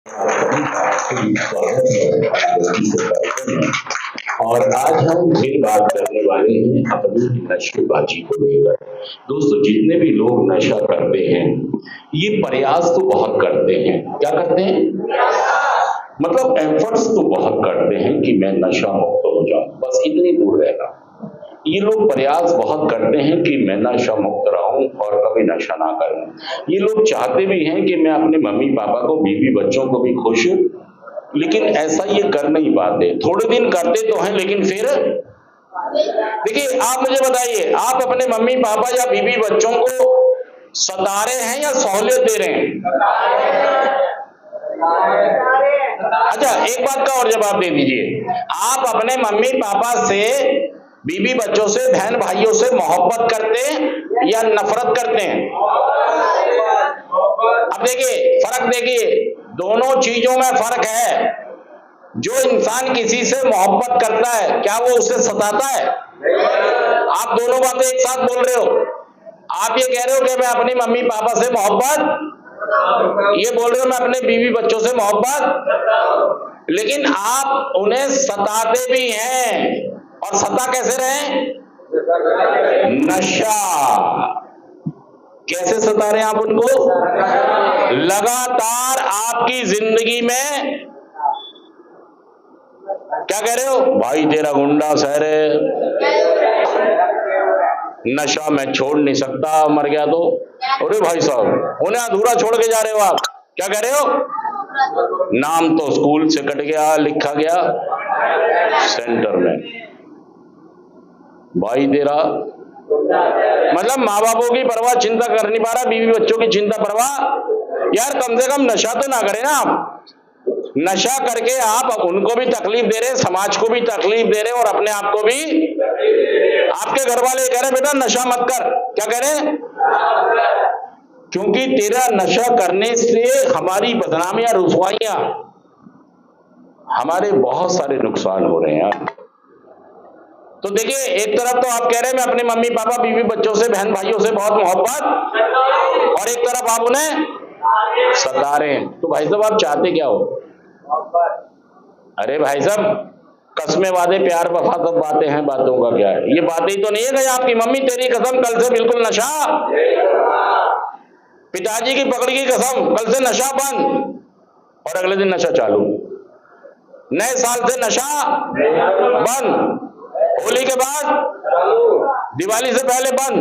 स्वागत है कार्यक्रम में। और आज हम फिर बात करने वाले हैं अपनी नशेबाजी को लेकर। दोस्तों, जितने भी लोग नशा करते हैं ये प्रयास तो बहुत करते हैं। क्या करते हैं? मतलब एफर्ट्स तो बहुत करते हैं कि मैं नशा मुक्त हो जाऊं, बस इतनी दूर रहना। ये लोग प्रयास बहुत करते हैं कि मैं नशा मुक्त रहूं और कभी नशा ना करूं। ये लोग चाहते भी हैं कि मैं अपने मम्मी पापा को, बीवी बच्चों को भी खुश, लेकिन ऐसा ये कर नहीं पाते। थोड़े दिन करते तो हैं, लेकिन फिर देखिए, आप मुझे बताइए, आप अपने मम्मी पापा या बीवी बच्चों को सता रहे हैं या सहूलियत दे रहे हैं? अच्छा, एक बात का और जवाब दे दीजिए, आप अपने मम्मी पापा से, बीवी बच्चों से, बहन भाइयों से मोहब्बत करते हैं या नफरत करते हैं? अब देखिए, फर्क देखिए, दोनों चीजों में फर्क है। जो इंसान किसी से मोहब्बत करता है, क्या वो उसे सताता है? आप दोनों बातें एक साथ बोल रहे हो। आप ये कह रहे हो कि मैं अपनी मम्मी पापा से मोहब्बत, ये बोल रहे हो मैं अपने बीवी बच्चों से मोहब्बत, लेकिन आप उन्हें सताते भी हैं। और सता कैसे रहे? नशा। कैसे सता रहे हैं आप उनको? लगातार आपकी जिंदगी में क्या कह रहे हो? भाई तेरा गुंडा शहर है, नशा मैं छोड़ नहीं सकता, मर गया तो। अरे भाई साहब, उन्हें अधूरा छोड़ के जा रहे हो आप। क्या कह रहे हो? नाम तो स्कूल से कट गया, लिखा गया सेंटर में, भाई तेरा, मतलब माँ बापों की परवाह चिंता कर नहीं पा रहा, बीवी बच्चों की चिंता परवाह। यार कम से कम नशा तो ना करें ना आप। नशा करके आप उनको भी तकलीफ दे रहे, समाज को भी तकलीफ दे रहे और अपने आप को भी। आपके घर वाले कह रहे बेटा नशा मत कर, क्या कह रहे? क्योंकि तेरा नशा करने से हमारी बदनामियां, रुसवाइयां, हमारे बहुत सारे नुकसान हो रहे हैं यार। तो देखिए, एक तरफ तो आप कह रहे हैं मैं अपने मम्मी पापा, बीवी बच्चों से, बहन भाइयों से बहुत मोहब्बत, और एक तरफ आप उन्हें सता रहे हैं। तो भाई साहब, आप चाहते क्या हो? अरे भाई साहब, कस्में वादे प्यार वफा सब बातें हैं, बातों का क्या है? ये बातें ही तो नहीं है कि आपकी मम्मी तेरी कसम कल से बिल्कुल नशा, पिताजी की पकड़ी की कसम कल से नशा बंद, और अगले दिन नशा चालू, नए साल से नशा बंद, होली के बाद, दिवाली से पहले बंद।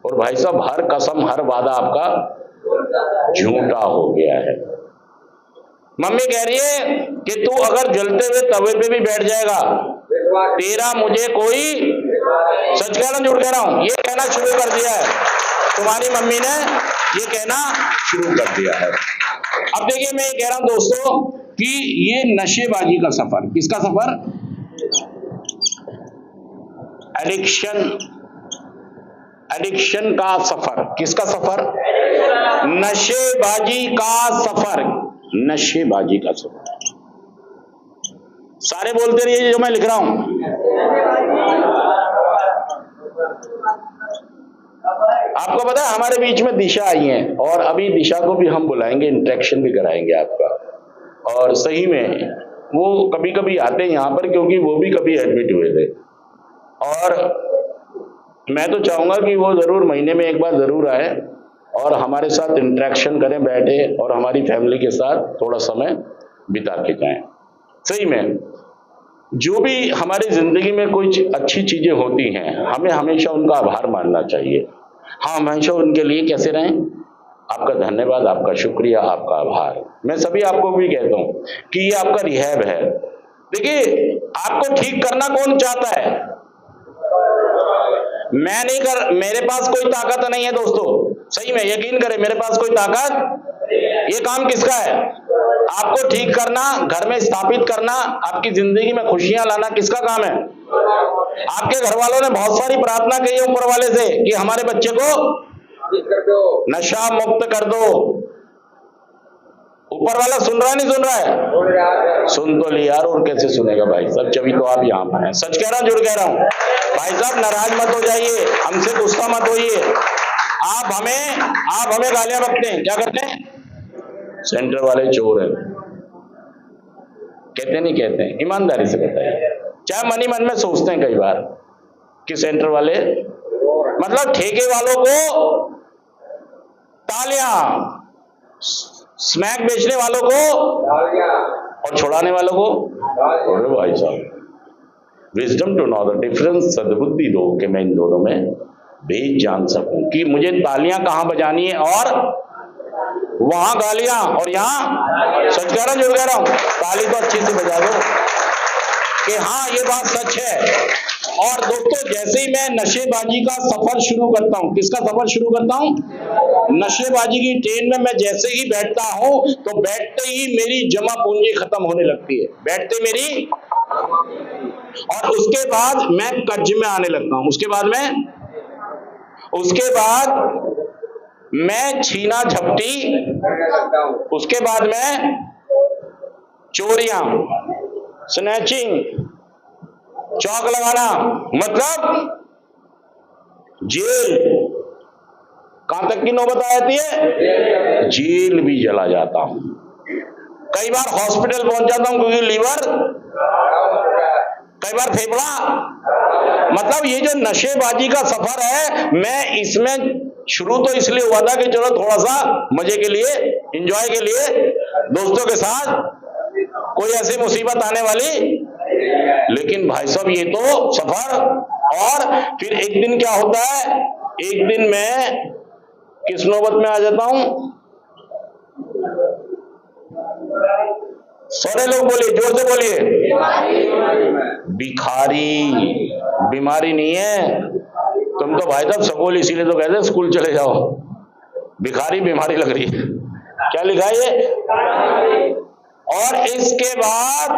और भाई साहब, हर कसम, हर वादा आपका झूठा हो गया है। मम्मी कह रही है कि तू अगर जलते हुए तवे पे भी बैठ जाएगा, तेरा मुझे कोई, सच कह रहा हूं झूठ कह रहा हूं, ये कहना शुरू कर दिया है। तुम्हारी मम्मी ने ये कहना शुरू कर दिया है। अब देखिए, मैं ये कह रहा हूं दोस्तों कि ये नशेबाजी का सफर, किसका सफर? एडिक्शन का सफर। किसका सफर? नशेबाजी का सफर। नशेबाजी का सफर। सारे बोलते रहिए जो मैं लिख रहा हूं। आपको पता है हमारे बीच में दिशा आई है, और अभी दिशा को भी हम बुलाएंगे, इंटरेक्शन भी कराएंगे आपका। और सही में वो कभी कभी आते हैं यहाँ पर, क्योंकि वो भी कभी एडमिट हुए थे, और मैं तो चाहूंगा कि वो जरूर महीने में एक बार जरूर आए और हमारे साथ इंटरेक्शन करें, बैठे और हमारी फैमिली के साथ थोड़ा समय बिता के जाएं। सही में जो भी हमारी जिंदगी में कोई अच्छी चीजें होती हैं, हमें हमेशा उनका आभार मानना चाहिए। हाँ, हमेशा उनके लिए कैसे रहें? आपका धन्यवाद, आपका शुक्रिया, आपका आभार। मैं सभी आपको भी कहता हूं कि ये आपका रिहैब है। देखिए, आपको ठीक करना कौन चाहता है? मैं नहीं कर, मेरे पास कोई ताकत नहीं है दोस्तों। सही में यकीन करें, मेरे पास कोई ताकत, ये काम किसका है? आपको ठीक करना, घर में स्थापित करना, आपकी जिंदगी में खुशियां लाना किसका काम है? आपके घर वालों ने बहुत सारी प्रार्थना की है ऊपर वाले से कि हमारे बच्चे को नशा मुक्त कर दो। ऊपर वाला सुन रहा है, नहीं सुन रहा है? सुन तो लिया यार, और कैसे सुनेगा भाई साहब, जब तो आप यहाँ पर हैं। सच कह रहा हूँ, झूठ कह रहा हूँ? भाई साहब, नाराज मत हो जाइए, हमसे गुस्सा मत होइए। आप हमें गालियां बकते हैं, क्या करते हैं? सेंटर वाले चोर हैं। कहते नहीं कहते हैं? ईमानदारी से बताइए। चाहे मन ही मन में सोचते हैं कई बार कि सेंटर वाले, मतलब ठेके वालों को तालियां, स्नैक बेचने वालों को और छुड़ाने वालों को। अरे भाई साहब, wisdom to know the difference, सद्बुद्धि दो कि मैं इन दोनों में भेद जान सकूं, कि मुझे तालियां कहां बजानी है और वहां गालियां, और यहां सच कह रहा हूं, झूठ कह रहा हूं, ताली तो अच्छी से बजा दो कि हाँ ये बात सच है। और दोस्तों, जैसे ही मैं नशेबाजी का सफर शुरू करता हूं, किसका सफर शुरू करता हूं? नशेबाजी की ट्रेन में मैं जैसे ही बैठता हूं तो बैठते ही मेरी जमा पूंजी खत्म होने लगती है, बैठते मेरी, और उसके बाद मैं कर्ज में आने लगता हूं, उसके बाद मैं छीना झपटी, उसके बाद मैं चोरियां, स्नैचिंग, चौक लगाना, मतलब जेल, कहां तक की नौबत आ जाती है? जेल भी चला जाता हूं, कई बार हॉस्पिटल पहुंच जाता हूं क्योंकि लीवर, कई बार फेफड़ा। मतलब ये जो नशेबाजी का सफर है, मैं इसमें शुरू तो इसलिए हुआ था कि चलो थोड़ा सा मजे के लिए, एंजॉय के लिए, दोस्तों के साथ, कोई ऐसी मुसीबत आने वाली, लेकिन भाई साहब ये तो सफर। और फिर एक दिन क्या होता है, एक दिन मैं किस नौबत में आ जाता हूं? सारे लोग बोलिए, जोर से बोलिए, भिखारी। बीमारी नहीं है, तुम तो भाई साहब सकूल इसीलिए तो कहते हैं स्कूल चले जाओ, भिखारी बीमारी लग रही है। क्या लिखा है ये? और इसके बाद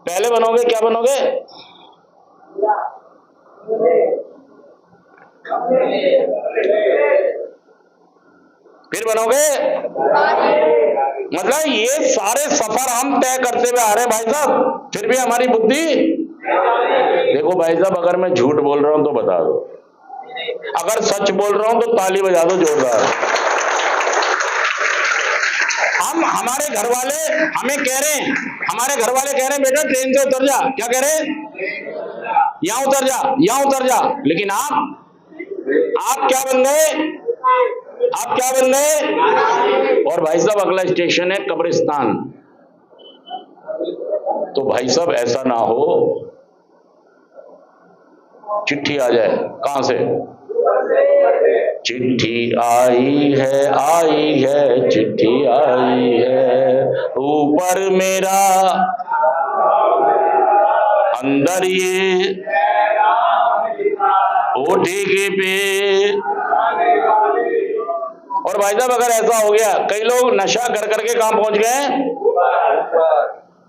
पहले बनोगे, क्या बनोगे? फिर बनोगे, मतलब ये सारे सफर हम तय करते हुए आ रहे हैं भाई साहब, फिर भी हमारी बुद्धि। देखो भाई साहब, अगर मैं झूठ बोल रहा हूं तो बता दो, अगर सच बोल रहा हूं तो ताली बजा दो जोरदार। हमारे घर वाले हमें कह रहे हैं, बेटा ट्रेन से उतर जा, क्या कह रहे हैं? यहां उतर जा, यहां उतर जा, लेकिन आप क्या बन गए? और भाई साहब अगला स्टेशन है कब्रिस्तान। तो भाई साहब ऐसा ना हो चिट्ठी आ जाए, कहां से? चिट्ठी आई है, चिट्ठी आई है, ऊपर मेरा अंदर ये ठेके पे। और भाई साहब अगर ऐसा हो गया, कई लोग नशा कर करके कहां पहुंच गए,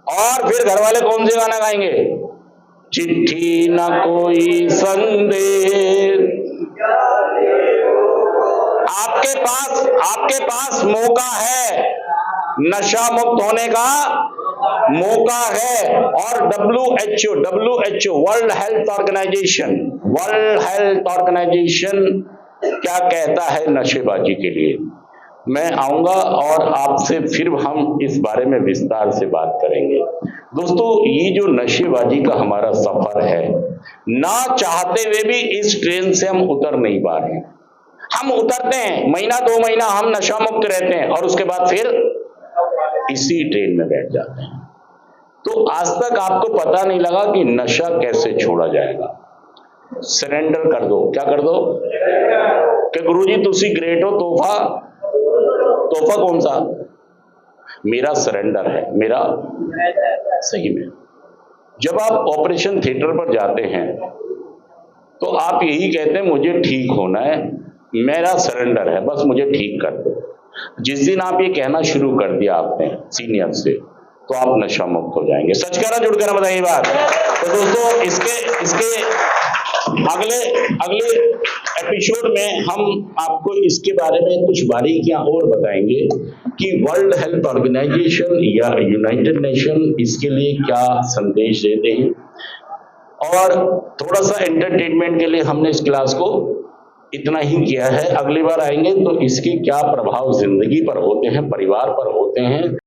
और फिर घर वाले कौन से गाना गाएंगे? चिट्ठी न कोई संदेश। आपके पास मौका है, नशा मुक्त होने का मौका है। और WHO वर्ल्ड हेल्थ ऑर्गेनाइजेशन क्या कहता है नशेबाजी के लिए? मैं आऊंगा और आपसे फिर हम इस बारे में विस्तार से बात करेंगे। दोस्तों, ये जो नशेबाजी का हमारा सफर है, ना चाहते हुए भी इस ट्रेन से हम उतर नहीं पा रहे हैं। हम उतरते हैं, महीना 2 महीना हम नशा मुक्त रहते हैं, और उसके बाद फिर इसी ट्रेन में बैठ जाते हैं। तो आज तक आपको पता नहीं लगा कि नशा कैसे छोड़ा जाएगा। सरेंडर कर दो, क्या कर दो? कि गुरुजी तुसी ग्रेट हो, तोहफा कौन सा? मेरा सरेंडर है, मेरा। सही में जब आप ऑपरेशन थिएटर पर जाते हैं तो आप यही कहते हैं मुझे ठीक होना है, मेरा सरेंडर है, बस मुझे ठीक कर दो। जिस दिन आप ये कहना शुरू कर दिया आपने सीनियर से, तो आप नशा मुक्त हो जाएंगे। सच कह रहा, झूठ कह रहा, बताइए बात। तो दोस्तों, इसके अगले एपिसोड में हम आपको इसके बारे में कुछ बारीकियां और बताएंगे कि वर्ल्ड हेल्थ ऑर्गेनाइजेशन या यूनाइटेड नेशन इसके लिए क्या संदेश देते हैं। और थोड़ा सा एंटरटेनमेंट के लिए हमने इस क्लास को इतना ही किया है। अगली बार आएंगे तो इसके क्या प्रभाव जिंदगी पर होते हैं, परिवार पर होते हैं।